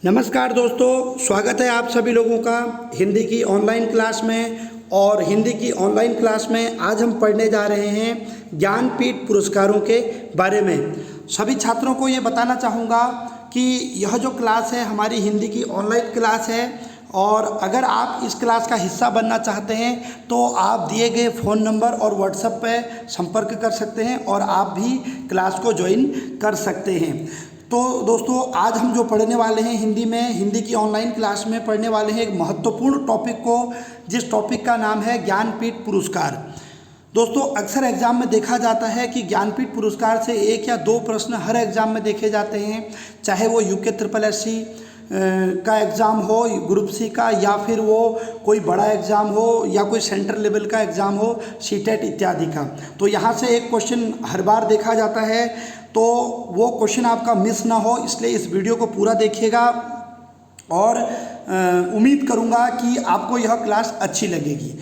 नमस्कार दोस्तों, स्वागत है आप सभी लोगों का हिंदी की ऑनलाइन क्लास में। और हिंदी की ऑनलाइन क्लास में आज हम पढ़ने जा रहे हैं ज्ञानपीठ पुरस्कारों के बारे में। सभी छात्रों को ये बताना चाहूँगा कि यह जो क्लास है हमारी हिंदी की ऑनलाइन क्लास है, और अगर आप इस क्लास का हिस्सा बनना चाहते हैं तो आप दिए गए फ़ोन नंबर और व्हाट्सएप पे संपर्क कर सकते हैं और आप भी क्लास को ज्वाइन कर सकते हैं। तो दोस्तों, आज हम जो पढ़ने वाले हैं हिंदी की ऑनलाइन क्लास में पढ़ने वाले हैं एक महत्वपूर्ण टॉपिक को, जिस टॉपिक का नाम है ज्ञानपीठ पुरस्कार। दोस्तों, अक्सर एग्जाम में देखा जाता है कि ज्ञानपीठ पुरस्कार से 1 या 2 प्रश्न हर एग्जाम में देखे जाते हैं, चाहे वो UKSSC का एग्ज़ाम हो, ग्रुप सी का, या फिर वो कोई बड़ा एग्ज़ाम हो, या कोई सेंट्रल लेवल का एग्ज़ाम हो, CTET इत्यादि का। तो यहाँ से एक क्वेश्चन हर बार देखा जाता है, तो वो क्वेश्चन आपका मिस ना हो, इसलिए इस वीडियो को पूरा देखिएगा और उम्मीद करूँगा कि आपको यह क्लास अच्छी लगेगी।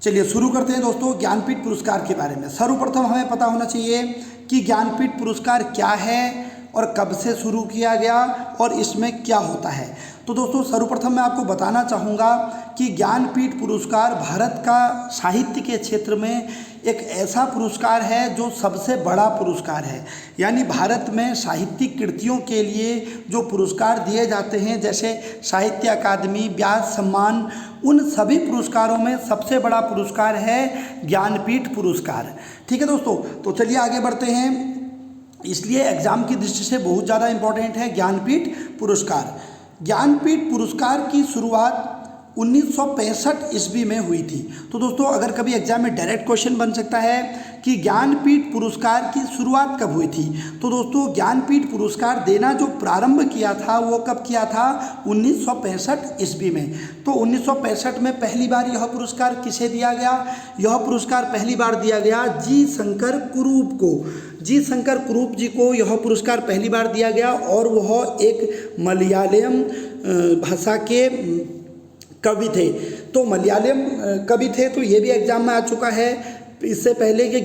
चलिए शुरू करते हैं दोस्तों ज्ञानपीठ पुरस्कार के बारे में। सर्वप्रथम हमें पता होना चाहिए कि ज्ञानपीठ पुरस्कार क्या है और कब से शुरू किया गया और इसमें क्या होता है। तो दोस्तों, सर्वप्रथम मैं आपको बताना चाहूँगा कि ज्ञानपीठ पुरस्कार भारत का साहित्य के क्षेत्र में एक ऐसा पुरस्कार है जो सबसे बड़ा पुरस्कार है। यानी भारत में साहित्यिक कृतियों के लिए जो पुरस्कार दिए जाते हैं, जैसे साहित्य अकादमी, व्यास सम्मान, उन सभी पुरस्कारों में सबसे बड़ा पुरस्कार है ज्ञानपीठ पुरस्कार। ठीक है दोस्तों, तो चलिए आगे बढ़ते हैं। इसलिए एग्ज़ाम की दृष्टि से बहुत ज़्यादा इम्पोर्टेंट है ज्ञानपीठ पुरस्कार। ज्ञानपीठ पुरस्कार की शुरुआत 1965 ईस्वी में हुई थी। तो दोस्तों, अगर कभी एग्जाम में डायरेक्ट क्वेश्चन बन सकता है कि ज्ञानपीठ पुरस्कार की शुरुआत कब हुई थी, तो दोस्तों ज्ञानपीठ पुरस्कार देना जो प्रारंभ किया था वो कब किया था? 1965 ईस्वी में। तो 1965 में पहली बार यह पुरस्कार किसे दिया गया? यह पुरस्कार पहली बार दिया गया जी शंकर कुरूप को। जी शंकर कुरूप जी को यह पुरस्कार पहली बार दिया गया, और वह एक मलयालम भाषा के कवि थे। तो मलयालम कवि थे, तो ये भी एग्जाम में आ चुका है। इससे पहले कि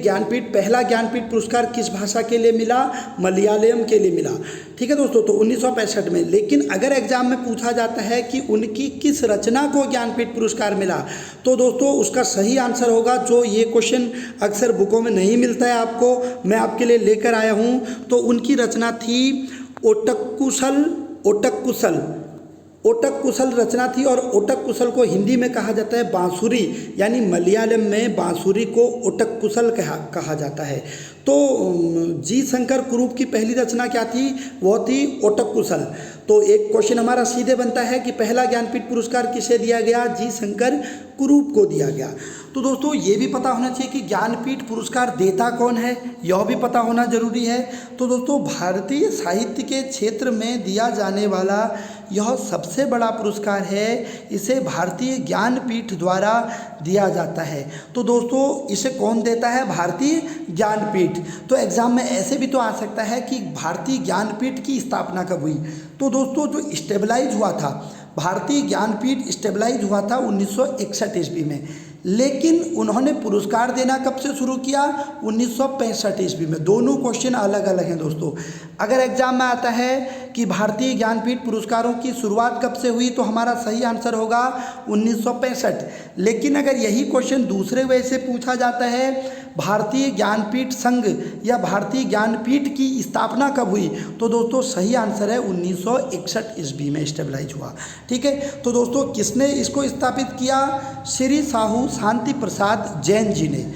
पहला ज्ञानपीठ पुरस्कार किस भाषा के लिए मिला? मलयालम के लिए मिला। ठीक है दोस्तों, तो 1965 में। लेकिन अगर एग्जाम में पूछा जाता है कि उनकी किस रचना को ज्ञानपीठ पुरस्कार मिला, तो दोस्तों उसका सही आंसर होगा, जो ये क्वेश्चन अक्सर बुकों में नहीं मिलता है आपको, मैं आपके लिए लेकर आया हूँ। तो उनकी रचना थी ओटक कुशल रचना थी। और ओटक कुशल को हिंदी में कहा जाता है बांसुरी, यानी मलयालम में बांसुरी को ओटक कुशल कहा जाता है। तो जी शंकर कुरूप की पहली रचना क्या थी? वो थी ओटक कुशल। तो एक क्वेश्चन हमारा सीधे बनता है कि पहला ज्ञानपीठ पुरस्कार किसे दिया गया? जी शंकर कुरूप को दिया गया। तो दोस्तों, ये भी पता होना चाहिए कि ज्ञानपीठ पुरस्कार देता कौन है, यह भी पता होना जरूरी है। तो दोस्तों, भारतीय साहित्य के क्षेत्र में दिया जाने वाला यह सबसे बड़ा पुरस्कार है। इसे भारतीय ज्ञानपीठ द्वारा दिया जाता है। तो दोस्तों, इसे कौन देता है? भारतीय ज्ञानपीठ। तो एग्जाम में ऐसे भी तो आ सकता है कि भारतीय ज्ञानपीठ की स्थापना कब हुई? तो दोस्तों, जो स्टेबलाइज हुआ था, भारतीय ज्ञानपीठ स्टेबलाइज हुआ था 1961 ईस्वी में। लेकिन उन्होंने पुरस्कार देना कब से शुरू किया? 1965 ईस्वी में। दोनों क्वेश्चन अलग अलग हैं दोस्तों। अगर एग्जाम में आता है कि भारतीय ज्ञानपीठ पुरस्कारों की शुरुआत कब से हुई, तो हमारा सही आंसर होगा 1965। लेकिन अगर यही क्वेश्चन दूसरे वे से पूछा जाता है, भारतीय ज्ञानपीठ संघ या भारतीय ज्ञानपीठ की स्थापना कब हुई, तो दोस्तों सही आंसर है 1961 ईस्वी में स्टेबलाइज हुआ। ठीक है, तो दोस्तों किसने इसको स्थापित किया? श्री साहू शांति प्रसाद जैन जी ने।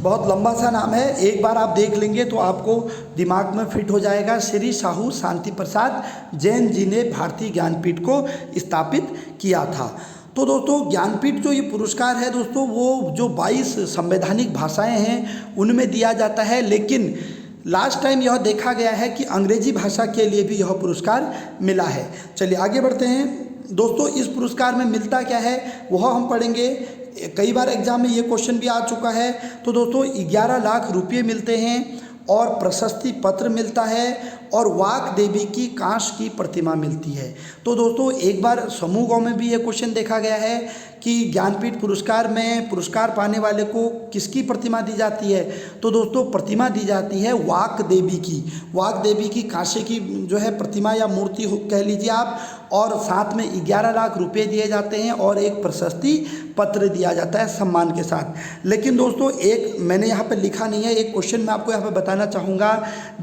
बहुत लंबा सा नाम है, एक बार आप देख लेंगे तो आपको दिमाग में फिट हो जाएगा। श्री साहू शांति प्रसाद जैन जी ने भारतीय ज्ञानपीठ को स्थापित किया था। तो दोस्तों, ज्ञानपीठ जो ये पुरस्कार है दोस्तों, वो जो 22 संवैधानिक भाषाएं हैं उनमें दिया जाता है। लेकिन लास्ट टाइम यह देखा गया है कि अंग्रेजी भाषा के लिए भी यह पुरस्कार मिला है। चलिए आगे बढ़ते हैं दोस्तों। इस पुरस्कार में मिलता क्या है वह हम पढ़ेंगे। कई बार एग्जाम में ये क्वेश्चन भी आ चुका है। तो दोस्तों 11 लाख रुपये मिलते हैं, और प्रशस्ति पत्र मिलता है, और वाक देवी की कांस्य की प्रतिमा मिलती है। तो दोस्तों, एक बार समूह गाँव में भी ये क्वेश्चन देखा गया है कि ज्ञानपीठ पुरस्कार में पुरस्कार पाने वाले को किसकी प्रतिमा दी जाती है। तो दोस्तों, प्रतिमा दी जाती है वाक देवी की। वाक देवी की कांस्य की जो है प्रतिमा या मूर्ति कह लीजिए आप, और साथ में 11 लाख रुपए दिए जाते हैं और एक प्रशस्ति पत्र दिया जाता है सम्मान के साथ। लेकिन दोस्तों एक मैंने यहाँ पर लिखा नहीं है, एक क्वेश्चन मैं आपको यहाँ पर बताना चाहूँगा।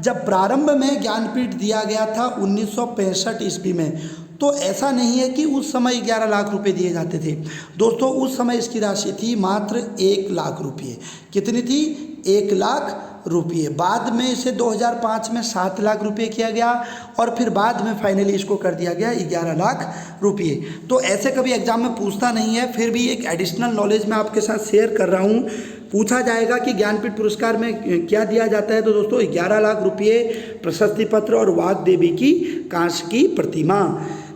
जब प्रारंभ में ज्ञानपीठ दिया गया था 1965 ईस्वी में, तो ऐसा नहीं है कि उस समय 11 लाख रुपए दिए जाते थे। दोस्तों उस समय इसकी राशि थी मात्र 1 लाख रुपये। कितनी थी? 1 लाख रुपये। बाद में इसे 2005 में 7 लाख रुपये किया गया और फिर बाद में फाइनली इसको कर दिया गया 11 लाख रुपये। तो ऐसे कभी एग्जाम में पूछता नहीं है, फिर भी एक एडिशनल नॉलेज मैं आपके साथ शेयर कर रहा हूँ। पूछा जाएगा कि ज्ञानपीठ पुरस्कार में क्या दिया जाता है, तो दोस्तों 11 लाख रुपये, प्रशस्ति पत्र और वाग्देवी की कांस्य की प्रतिमा।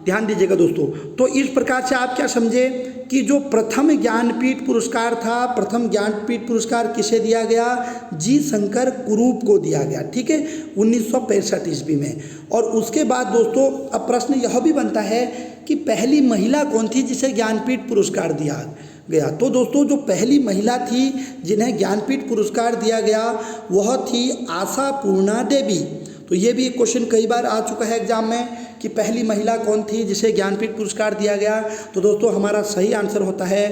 ध्यान दीजिएगा दोस्तों। तो इस प्रकार से आप क्या समझे कि जो प्रथम ज्ञानपीठ पुरस्कार था, प्रथम ज्ञानपीठ पुरस्कार किसे दिया गया? जी शंकर कुरूप को दिया गया, ठीक है, 1965 ईस्वी में। और उसके बाद दोस्तों अब प्रश्न यह भी बनता है कि पहली महिला कौन थी जिसे ज्ञानपीठ पुरस्कार दिया गया? तो दोस्तों जो पहली महिला थी जिन्हें ज्ञानपीठ पुरस्कार दिया गया वह थी आशापूर्णा देवी। तो ये भी एक क्वेश्चन कई बार आ चुका है एग्जाम में कि पहली महिला कौन थी जिसे ज्ञानपीठ पुरस्कार दिया गया। तो दोस्तों हमारा सही आंसर होता है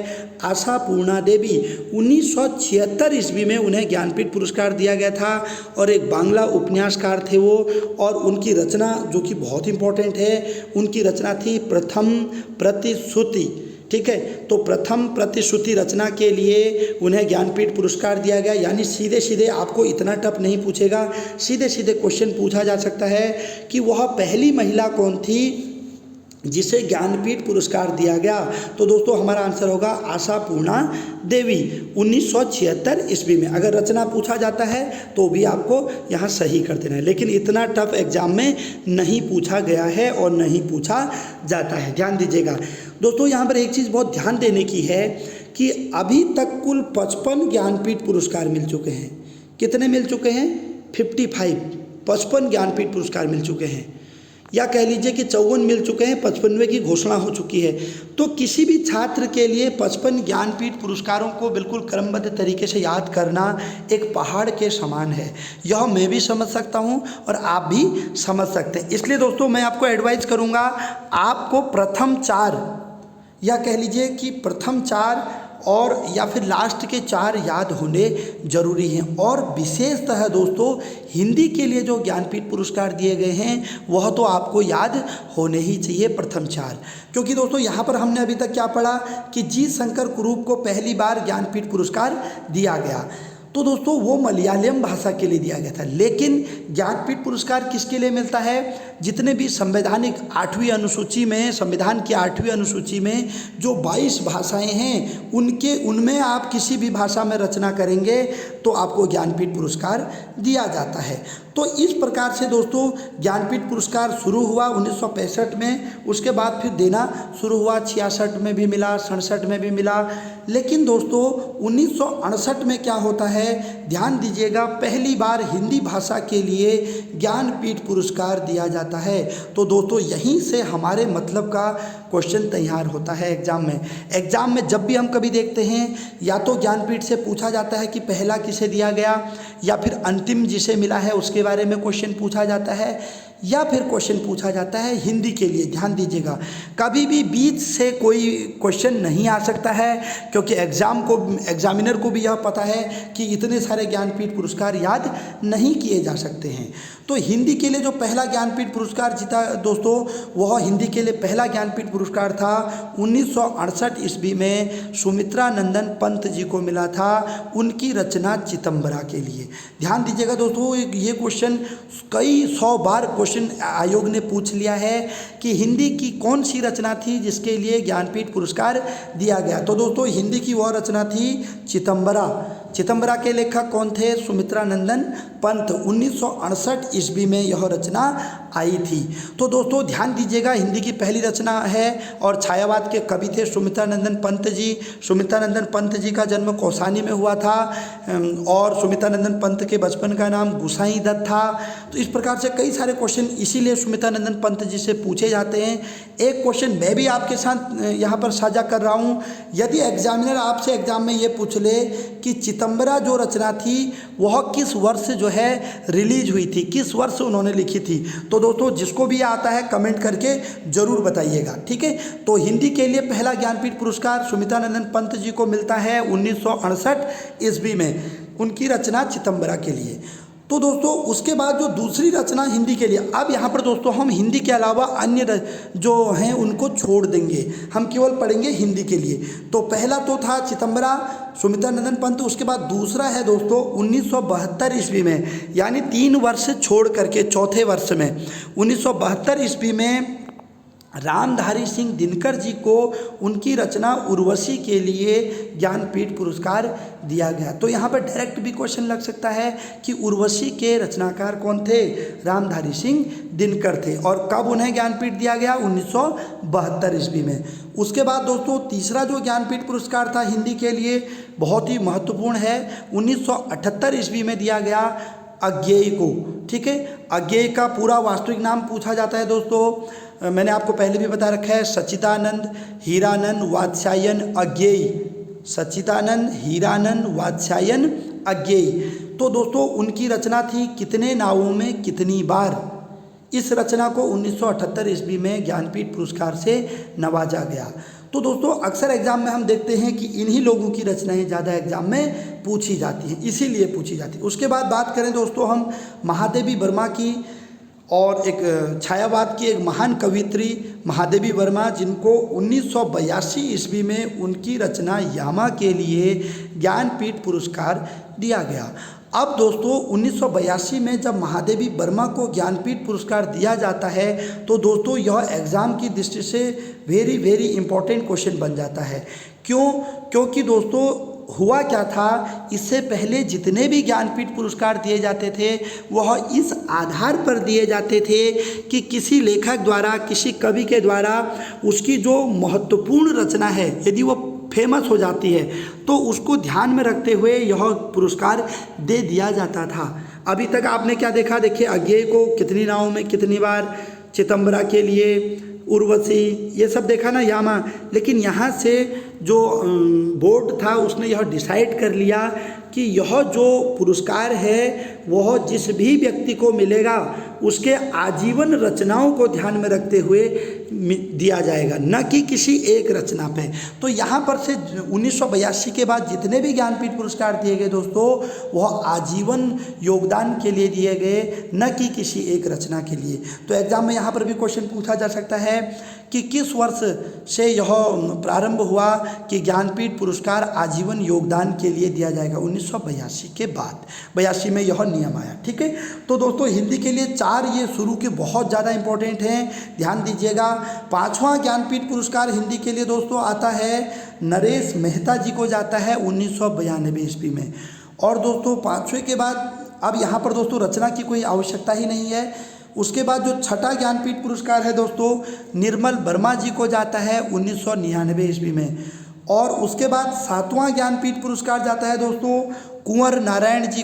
आशापूर्णा देवी। 1976 ईस्वी में उन्हें ज्ञानपीठ पुरस्कार दिया गया था और एक बांग्ला उपन्यासकार थे वो, और उनकी रचना जो कि बहुत इंपॉर्टेंट है, उनकी रचना थी प्रथम प्रतिश्रुति, ठीक है। तो प्रथम प्रतिश्रुति रचना के लिए उन्हें ज्ञानपीठ पुरस्कार दिया गया। यानी सीधे सीधे आपको इतना टफ नहीं पूछेगा, सीधे सीधे क्वेश्चन पूछा जा सकता है कि वह पहली महिला कौन थी जिसे ज्ञानपीठ पुरस्कार दिया गया। तो दोस्तों हमारा आंसर होगा आशापूर्णा देवी, 1976 ईस्वी में। अगर रचना पूछा जाता है तो भी आपको यहाँ सही कर देना है, लेकिन इतना टफ एग्जाम में नहीं पूछा गया है और नहीं पूछा जाता है। ध्यान दीजिएगा दोस्तों, यहाँ पर एक चीज़ बहुत ध्यान देने की है कि अभी तक कुल 55 ज्ञानपीठ पुरस्कार मिल चुके हैं। कितने मिल चुके हैं? 55 ज्ञानपीठ पुरस्कार मिल चुके हैं, या कह लीजिए कि 54 मिल चुके हैं, 55वें की घोषणा हो चुकी है। तो किसी भी छात्र के लिए 55 ज्ञानपीठ पुरस्कारों को बिल्कुल क्रमबद्ध तरीके से याद करना एक पहाड़ के समान है। यह मैं भी समझ सकता हूं और आप भी समझ सकते हैं। इसलिए दोस्तों मैं आपको एडवाइस करूंगा, आपको प्रथम 4 या कह लीजिए कि प्रथम 4 और या फिर लास्ट के 4 याद होने जरूरी हैं। और विशेषतः दोस्तों हिंदी के लिए जो ज्ञानपीठ पुरस्कार दिए गए हैं वह तो आपको याद होने ही चाहिए, प्रथम 4। क्योंकि दोस्तों यहाँ पर हमने अभी तक क्या पढ़ा कि जी शंकर कुरूप को पहली बार ज्ञानपीठ पुरस्कार दिया गया। तो दोस्तों वो मलयालम भाषा के लिए दिया गया था। लेकिन ज्ञानपीठ पुरस्कार किसके लिए मिलता है? जितने भी संवैधानिक 8वीं अनुसूची में, संविधान की 8वीं अनुसूची में जो 22 भाषाएं हैं उनमें आप किसी भी भाषा में रचना करेंगे तो आपको ज्ञानपीठ पुरस्कार दिया जाता है। तो इस प्रकार से दोस्तों ज्ञानपीठ पुरस्कार शुरू हुआ 1965 में, उसके बाद फिर देना शुरू हुआ, 66 में भी मिला, 67 में भी मिला। लेकिन दोस्तों 1968 में क्या होता है, ध्यान दीजिएगा, पहली बार हिंदी भाषा के लिए ज्ञानपीठ पुरस्कार दिया जाता है। तो दोस्तों यहीं से हमारे मतलब का क्वेश्चन तैयार होता है एग्जाम में। एग्जाम में जब भी हम कभी देखते हैं या तो ज्ञानपीठ से पूछा जाता है कि पहला किसे दिया गया, या फिर अंतिम जिसे मिला है उसके बारे में क्वेश्चन पूछा जाता है, या फिर क्वेश्चन पूछा जाता है हिंदी के लिए। ध्यान दीजिएगा, कभी भी बीच से कोई क्वेश्चन नहीं आ सकता है, क्योंकि एग्जामिनर को भी यह पता है कि इतने सारे ज्ञानपीठ पुरस्कार याद नहीं किए जा सकते हैं। तो हिंदी के लिए जो पहला ज्ञानपीठ पुरस्कार जीता दोस्तों, वह हिंदी के लिए पहला ज्ञानपीठ पुरस्कार था 1968 ईस्वी में सुमित्रा नंदन पंत जी को मिला था, उनकी रचना चितंबरा के लिए। ध्यान दीजिएगा दोस्तों, ये क्वेश्चन कई 100 बार क्वेश्चन आयोग ने पूछ लिया है कि हिंदी की कौन सी रचना थी जिसके लिए ज्ञानपीठ पुरस्कार दिया गया। तो दोस्तों हिंदी की वह रचना थी चितंबरा। चितंबरा के लेखक कौन थे? सुमित्रा नंदन पंत। 1968 ईस्वी में यह रचना आई थी। तो दोस्तों ध्यान दीजिएगा, हिंदी की पहली रचना है और छायावाद के कवि थे सुमित्रा नंदन पंत जी। सुमित्रा नंदन पंत जी का जन्म कौसानी में हुआ था और सुमित्रा नंदन पंत के बचपन का नाम गुसाई दत्त था। तो इस प्रकार से कई सारे क्वेश्चन इसीलिए सुमित्रा नंदन पंत जी से पूछे जाते हैं। एक क्वेश्चन मैं भी आपके साथ यहाँ पर साझा कर रहा हूँ। यदि एग्जामिनर आपसे एग्जाम में ये पूछ ले कि चितंबरा जो रचना थी वह किस वर्ष जो है रिलीज हुई थी, किस वर्ष उन्होंने लिखी थी। तो दोस्तों जिसको भी आता है कमेंट करके ज़रूर बताइएगा, ठीक है। तो हिंदी के लिए पहला ज्ञानपीठ पुरस्कार सुमित्रानंदन पंत जी को मिलता है 1968 ईस्वी में, उनकी रचना चितंबरा के लिए। तो दोस्तों उसके बाद जो दूसरी रचना हिंदी के लिए, अब यहाँ पर दोस्तों हम हिंदी के अलावा अन्य जो हैं उनको छोड़ देंगे, हम केवल पढ़ेंगे हिंदी के लिए। तो पहला तो था चितंबरा सुमित्रानंदन पंत, उसके बाद दूसरा है दोस्तों 1972 ईस्वी में, यानी 3 वर्ष छोड़ करके चौथे वर्ष में 1972 ईस्वी में रामधारी सिंह दिनकर जी को उनकी रचना उर्वशी के लिए ज्ञानपीठ पुरस्कार दिया गया। तो यहाँ पर डायरेक्ट भी क्वेश्चन लग सकता है कि उर्वशी के रचनाकार कौन थे, रामधारी सिंह दिनकर थे, और कब उन्हें ज्ञानपीठ दिया गया, 1972 ईस्वी में। उसके बाद दोस्तों तीसरा जो ज्ञानपीठ पुरस्कार था हिंदी के लिए बहुत ही महत्वपूर्ण है, 1978 ईस्वी में दिया गया अज्ञेय को, ठीक है। अज्ञेय का पूरा वास्तविक नाम पूछा जाता है दोस्तों, मैंने आपको पहले भी बता रखा है, सच्चिदानंद हीरानंद वात्स्यायन अज्ञेय, सच्चिदानंद हीरानंद वात्स्यायन अज्ञेय। तो दोस्तों उनकी रचना थी कितने नावों में कितनी बार। इस रचना को 1978 ईस्वी में ज्ञानपीठ पुरस्कार से नवाजा गया। तो दोस्तों अक्सर एग्जाम में हम देखते हैं कि इन्हीं लोगों की रचनाएं ज़्यादा एग्जाम में पूछी जाती हैं, इसीलिए पूछी जाती है। उसके बाद बात करें दोस्तों हम महादेवी वर्मा की, और एक छायावाद की एक महान कवियत्री महादेवी वर्मा, जिनको 1982 ईस्वी में उनकी रचना यामा के लिए ज्ञानपीठ पुरस्कार दिया गया। अब दोस्तों 1982 में जब महादेवी वर्मा को ज्ञानपीठ पुरस्कार दिया जाता है तो दोस्तों यह एग्ज़ाम की दृष्टि से वेरी वेरी इंपॉर्टेंट क्वेश्चन बन जाता है। क्यों? क्योंकि दोस्तों हुआ क्या था, इससे पहले जितने भी ज्ञानपीठ पुरस्कार दिए जाते थे वह इस आधार पर दिए जाते थे कि किसी लेखक द्वारा, किसी कवि के द्वारा उसकी जो महत्वपूर्ण रचना है यदि वो फेमस हो जाती है तो उसको ध्यान में रखते हुए यह पुरस्कार दे दिया जाता था। अभी तक आपने क्या देखा, देखिए अज्ञेय को कितनी नावों में कितनी बार, चितंबरा के लिए उर्वशी, ये सब देखा ना यामा। लेकिन यहाँ से जो बोर्ड था उसने यह डिसाइड कर लिया कि यह जो पुरस्कार है वह जिस भी व्यक्ति को मिलेगा उसके आजीवन रचनाओं को ध्यान में रखते हुए दिया जाएगा, न कि किसी एक रचना पे। तो यहाँ पर से 1982 के बाद जितने भी ज्ञानपीठ पुरस्कार दिए गए दोस्तों वह आजीवन योगदान के लिए दिए गए, न कि किसी एक रचना के लिए। तो एग्जाम में यहाँ पर भी क्वेश्चन पूछा जा सकता है कि किस वर्ष से यह प्रारंभ हुआ कि ज्ञानपीठ पुरस्कार आजीवन योगदान के लिए दिया जाएगा। 1982 के बाद 82 में यह नियम आया, ठीक है। तो दोस्तों हिंदी के लिए 4 ये शुरू के बहुत ज़्यादा इंपॉर्टेंट हैं, ध्यान दीजिएगा। 5वां ज्ञानपीठ पुरस्कार हिंदी के लिए दोस्तों आता है नरेश मेहता जी को जाता है 1992 ईस्वी में। और दोस्तों 5वें के बाद अब यहाँ पर दोस्तों रचना की कोई आवश्यकता ही नहीं है। उसके बाद जो 6ठा ज्ञानपीठ पुरस्कार है दोस्तों निर्मल वर्मा जी को जाता है 1999 ईस्वी में। और उसके बाद 7वां ज्ञानपीठ पुरस्कार जाता है दोस्तों कुंवर नारायण जी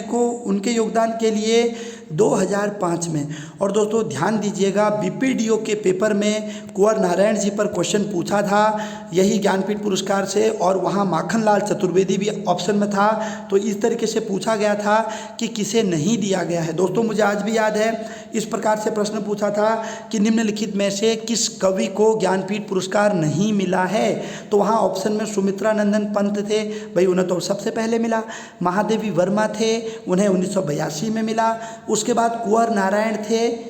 को उनके योगदान के लिए 2005 में। और दोस्तों ध्यान दीजिएगा बीपीडीओ के पेपर में कुंवर नारायण जी पर क्वेश्चन पूछा था यही ज्ञानपीठ पुरस्कार से, और वहाँ माखनलाल चतुर्वेदी भी ऑप्शन में था। तो इस तरीके से पूछा गया था कि किसे नहीं दिया गया है। दोस्तों मुझे आज भी याद है इस प्रकार से प्रश्न पूछा था कि निम्नलिखित में से किस कवि को ज्ञानपीठ पुरस्कार नहीं मिला है। तो वहाँ ऑप्शन में सुमित्रानंदन पंत थे, भाई उन्हें तो सबसे पहले मिला। महादेवी वर्मा थे, उन्हें 1982 में मिला। उसके बाद कुंवर नारायण थे।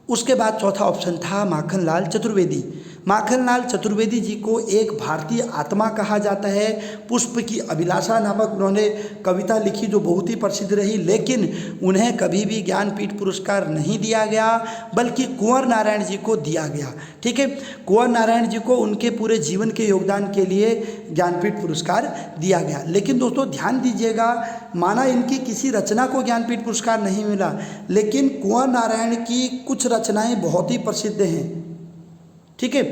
उसके बाद चौथा ऑप्शन था माखनलाल चतुर्वेदी। माखनलाल चतुर्वेदी जी को एक भारतीय आत्मा कहा जाता है। पुष्प की अभिलाषा नामक उन्होंने कविता लिखी जो बहुत ही प्रसिद्ध रही, लेकिन उन्हें कभी भी ज्ञानपीठ पुरस्कार नहीं दिया गया बल्कि कुंवर नारायण जी को दिया गया, ठीक है। कुंवर नारायण जी को उनके पूरे जीवन के योगदान के लिए ज्ञानपीठ पुरस्कार दिया गया। लेकिन दोस्तों ध्यान दीजिएगा, माना इनकी किसी रचना को ज्ञानपीठ पुरस्कार नहीं मिला, लेकिन कुंवर नारायण की कुछ रचनाएं बहुत ही प्रसिद्ध हैं, ठीक है।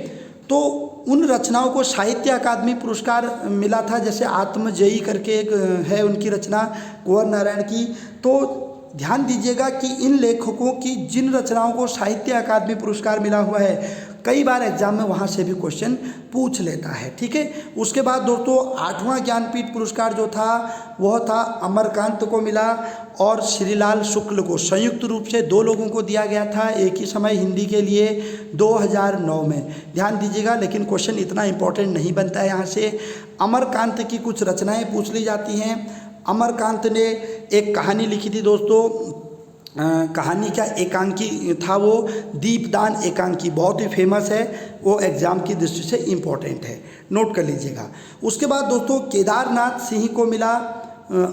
तो उन रचनाओं को साहित्य अकादमी पुरस्कार मिला था, जैसे आत्मजयी करके एक है उनकी रचना कुंवर नारायण की। तो ध्यान दीजिएगा कि इन लेखकों की जिन रचनाओं को साहित्य अकादमी पुरस्कार मिला हुआ है, कई बार एग्जाम में वहाँ से भी क्वेश्चन पूछ लेता है, ठीक है। उसके बाद दोस्तों 8वां ज्ञानपीठ पुरस्कार जो था वह था अमरकांत को मिला और श्रीलाल शुक्ल को। संयुक्त रूप से 2 लोगों को दिया गया था एक ही समय हिंदी के लिए 2009 में। ध्यान दीजिएगा, लेकिन क्वेश्चन इतना इंपॉर्टेंट नहीं बनता है यहाँ से। अमरकांत की कुछ रचनाएं पूछ ली जाती हैं। अमरकांत ने एक कहानी लिखी थी दोस्तों, कहानी का एकांकी था वो, दीपदान एकांकी, बहुत ही फेमस है, वो एग्ज़ाम की दृष्टि से इम्पोर्टेंट है, नोट कर लीजिएगा। उसके बाद दोस्तों केदारनाथ सिंह को मिला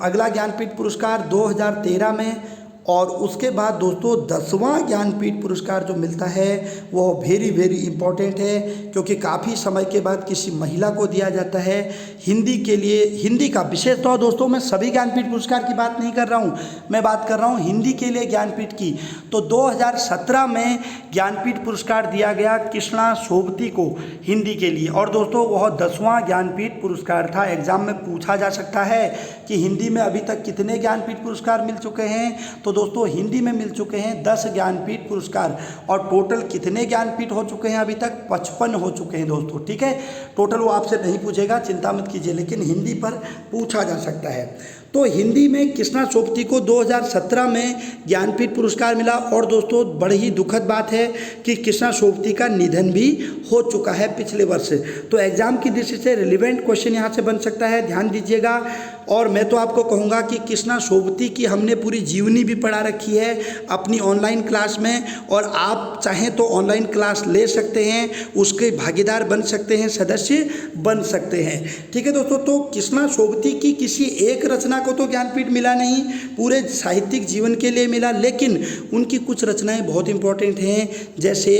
अगला ज्ञानपीठ पुरस्कार 2013 में। और उसके बाद दोस्तों 10वां ज्ञानपीठ पुरस्कार जो मिलता है वो वेरी वेरी इंपॉर्टेंट है, क्योंकि काफ़ी समय के बाद किसी महिला को दिया जाता है हिंदी के लिए। हिंदी का विशेष तौर दोस्तों, मैं सभी ज्ञानपीठ पुरस्कार की बात नहीं कर रहा हूँ, मैं बात कर रहा हूँ हिंदी के लिए ज्ञानपीठ की। तो 2017 में ज्ञानपीठ पुरस्कार दिया गया कृष्णा सोबती को हिंदी के लिए, और दोस्तों वह 10वां ज्ञानपीठ पुरस्कार था। एग्जाम में पूछा जा सकता है कि हिंदी में अभी तक कितने ज्ञानपीठ पुरस्कार मिल चुके हैं, तो दोस्तों हिंदी में मिल चुके हैं 10 ज्ञानपीठ पुरस्कार। और टोटल कितने ज्ञानपीठ हो चुके हैं अभी तक? 55 हो चुके हैं दोस्तों, ठीक है। टोटल वो आपसे नहीं पूछेगा, चिंता मत कीजिए, लेकिन हिंदी पर पूछा जा सकता है। तो हिंदी में कृष्णा सोबती को 2017 में ज्ञानपीठ पुरस्कार मिला। और दोस्तों बड़ी ही दुखद बात है कि कृष्णा सोबती का निधन भी हो चुका है पिछले वर्ष। तो एग्जाम की दृष्टि से रिलेवेंट क्वेश्चन यहाँ से बन सकता है, ध्यान दीजिएगा। और मैं तो आपको कहूँगा कि कृष्णा सोबती की हमने पूरी जीवनी भी पढ़ा रखी है अपनी ऑनलाइन क्लास में, और आप चाहें तो ऑनलाइन क्लास ले सकते हैं, उसके भागीदार बन सकते हैं, सदस्य बन सकते हैं, ठीक है दोस्तों। तो कृष्णा सोबती की किसी एक रचना को तो ज्ञानपीठ मिला नहीं, पूरे साहित्यिक जीवन के लिए मिला, लेकिन उनकी कुछ रचनाएं बहुत इंपॉर्टेंट हैं, जैसे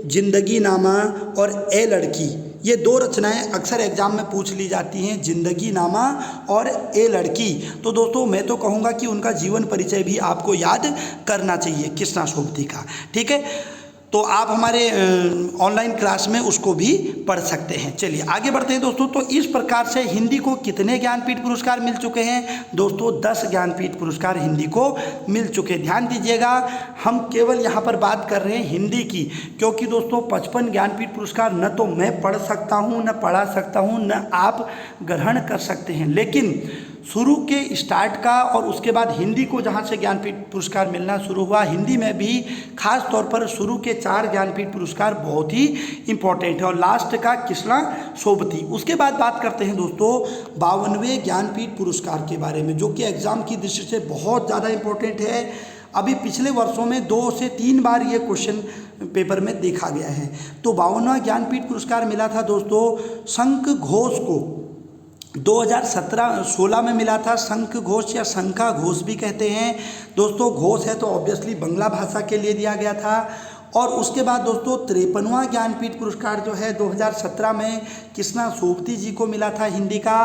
जिंदगी नामा और ए लड़की। ये 2 रचनाएं अक्सर एग्जाम में पूछ ली जाती हैं, जिंदगी नामा और ए लड़की। तो दोस्तों मैं तो कहूँगा कि उनका जीवन परिचय भी आपको याद करना चाहिए कृष्णा सोबती का, ठीक है। तो आप हमारे ऑनलाइन क्लास में उसको भी पढ़ सकते हैं। चलिए आगे बढ़ते हैं दोस्तों। तो इस प्रकार से हिंदी को कितने ज्ञानपीठ पुरस्कार मिल चुके हैं दोस्तों? 10 ज्ञानपीठ पुरस्कार हिंदी को मिल चुके। ध्यान दीजिएगा, हम केवल यहाँ पर बात कर रहे हैं हिंदी की, क्योंकि दोस्तों 55 ज्ञानपीठ पुरस्कार न तो मैं पढ़ सकता हूँ, न पढ़ा सकता हूँ, न आप ग्रहण कर सकते हैं, लेकिन शुरू के स्टार्ट का और उसके बाद हिंदी को जहाँ से ज्ञानपीठ पुरस्कार मिलना शुरू हुआ, हिंदी में भी खास तौर पर शुरू के 4 ज्ञानपीठ पुरस्कार बहुत ही इम्पोर्टेंट है, और लास्ट का कृष्णा सोबती। उसके बाद बात करते हैं दोस्तों 52वें ज्ञानपीठ पुरस्कार के बारे में, जो कि एग्जाम की दृष्टि से बहुत ज़्यादा इम्पोर्टेंट है। अभी पिछले वर्षों में 2 से 3 बार ये क्वेश्चन पेपर में देखा गया है। तो 52वां ज्ञानपीठ पुरस्कार मिला था दोस्तों शंख घोष को, 2016 में मिला था। शंख घोष या शंखा घोष भी कहते हैं दोस्तों। घोष है तो ऑब्वियसली बांग्ला भाषा के लिए दिया गया था। और उसके बाद दोस्तों 53वां ज्ञानपीठ पुरस्कार जो है 2017 में कृष्णा सोबती जी को मिला था हिंदी का।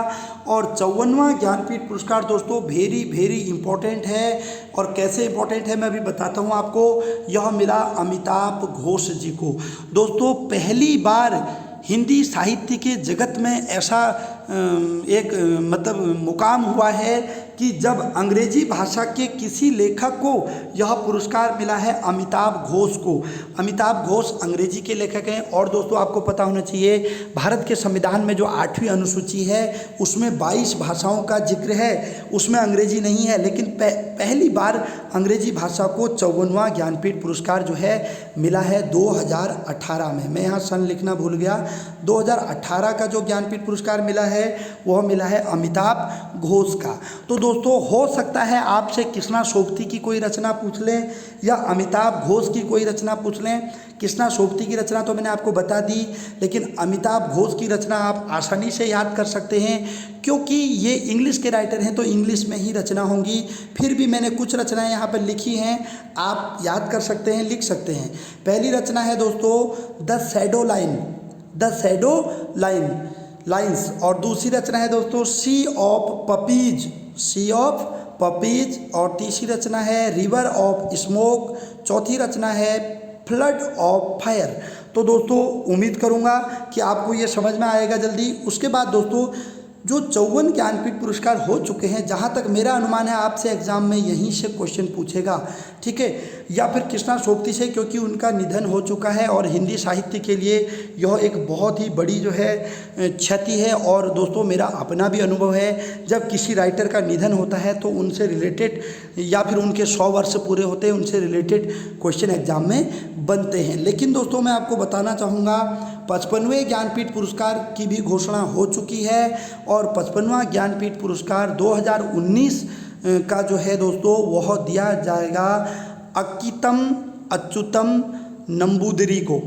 और 54वां ज्ञानपीठ पुरस्कार दोस्तों वेरी वेरी इंपॉर्टेंट है, और कैसे इंपॉर्टेंट है मैं अभी बताता हूँ आपको। यह मिला अमिताभ घोष जी को। दोस्तों पहली बार हिंदी साहित्य के जगत में ऐसा एक मतलब मुकाम हुआ है कि जब अंग्रेजी भाषा के किसी लेखक को यह पुरस्कार मिला है अमिताभ घोष को। अमिताभ घोष अंग्रेजी के लेखक हैं। और दोस्तों आपको पता होना चाहिए भारत के संविधान में जो 8वीं अनुसूची है उसमें 22 भाषाओं का जिक्र है, उसमें अंग्रेजी नहीं है, लेकिन पहली बार अंग्रेजी भाषा को 54वां ज्ञानपीठ पुरस्कार जो है मिला है 2018 में। मैं यहाँ सन लिखना भूल गया। 2018 का जो ज्ञानपीठ पुरस्कार मिला है वह मिला है अमिताभ घोष का। तो दोस्तों हो सकता है आपसे कृष्णा सोबती की कोई रचना पूछ लें या अमिताभ घोष की कोई रचना पूछ लें। कृष्णा सोबती की रचना तो मैंने आपको बता दी, लेकिन अमिताभ घोष की रचना आप आसानी से याद कर सकते हैं, क्योंकि ये इंग्लिश के राइटर हैं तो इंग्लिश में ही रचना होंगी। फिर भी मैंने कुछ रचनाएं यहाँ पर लिखी हैं, आप याद कर सकते हैं, लिख सकते हैं। पहली रचना है दोस्तों the shadow line, the shadow lines. और दूसरी रचना है दोस्तों sea of poppies, sea of poppies. और तीसरी रचना है रिवर ऑफ स्मोक। चौथी रचना है फ्लड ऑफ फायर। तो दोस्तों उम्मीद करूंगा कि आपको ये समझ में आएगा जल्दी। उसके बाद दोस्तों जो 54 ज्ञानपीठ पुरस्कार हो चुके हैं, जहाँ तक मेरा अनुमान है आपसे एग्जाम में यहीं से क्वेश्चन पूछेगा, ठीक है, या फिर कृष्णा सोबती से, क्योंकि उनका निधन हो चुका है और हिंदी साहित्य के लिए यह एक बहुत ही बड़ी जो है क्षति है। और दोस्तों मेरा अपना भी अनुभव है, जब किसी राइटर का निधन होता है तो उनसे रिलेटेड या फिर उनके 100 वर्ष पूरे होते हैं, उनसे रिलेटेड क्वेश्चन एग्जाम में बनते हैं। लेकिन दोस्तों मैं आपको बताना चाहूँगा 55वें ज्ञानपीठ पुरस्कार की भी घोषणा हो चुकी है और 55वां ज्ञानपीठ पुरस्कार 2019 का जो है दोस्तों वह दिया जाएगा अक्कीतम अच्युतम नंबूदिरी को।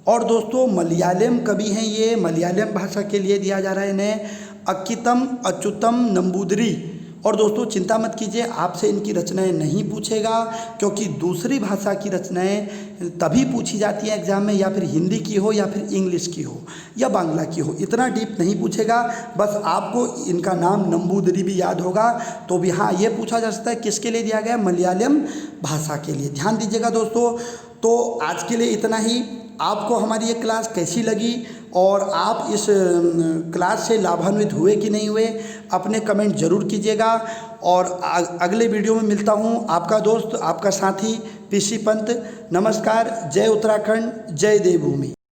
और दोस्तों मलयालम कवि हैं ये, मलयालम भाषा के लिए दिया जा रहा है इन्हें अक्कीतम अच्युतम नंबूदिरी। और दोस्तों चिंता मत कीजिए, आपसे इनकी रचनाएं नहीं पूछेगा, क्योंकि दूसरी भाषा की रचनाएं तभी पूछी जाती हैं एग्जाम में, या फिर हिंदी की हो या फिर इंग्लिश की हो या बांग्ला की हो, इतना डीप नहीं पूछेगा। बस आपको इनका नाम नंबूदिरी भी याद होगा तो भी हाँ ये पूछा जा सकता है किसके लिए दिया गया, मलयालम भाषा के लिए। ध्यान दीजिएगा दोस्तों। तो आज के लिए इतना ही। आपको हमारी ये क्लास कैसी लगी और आप इस क्लास से लाभान्वित हुए कि नहीं हुए, अपने कमेंट ज़रूर कीजिएगा। और अगले वीडियो में मिलता हूँ, आपका दोस्त आपका साथी पीसी पंत। नमस्कार। जय उत्तराखंड, जय देवभूमि।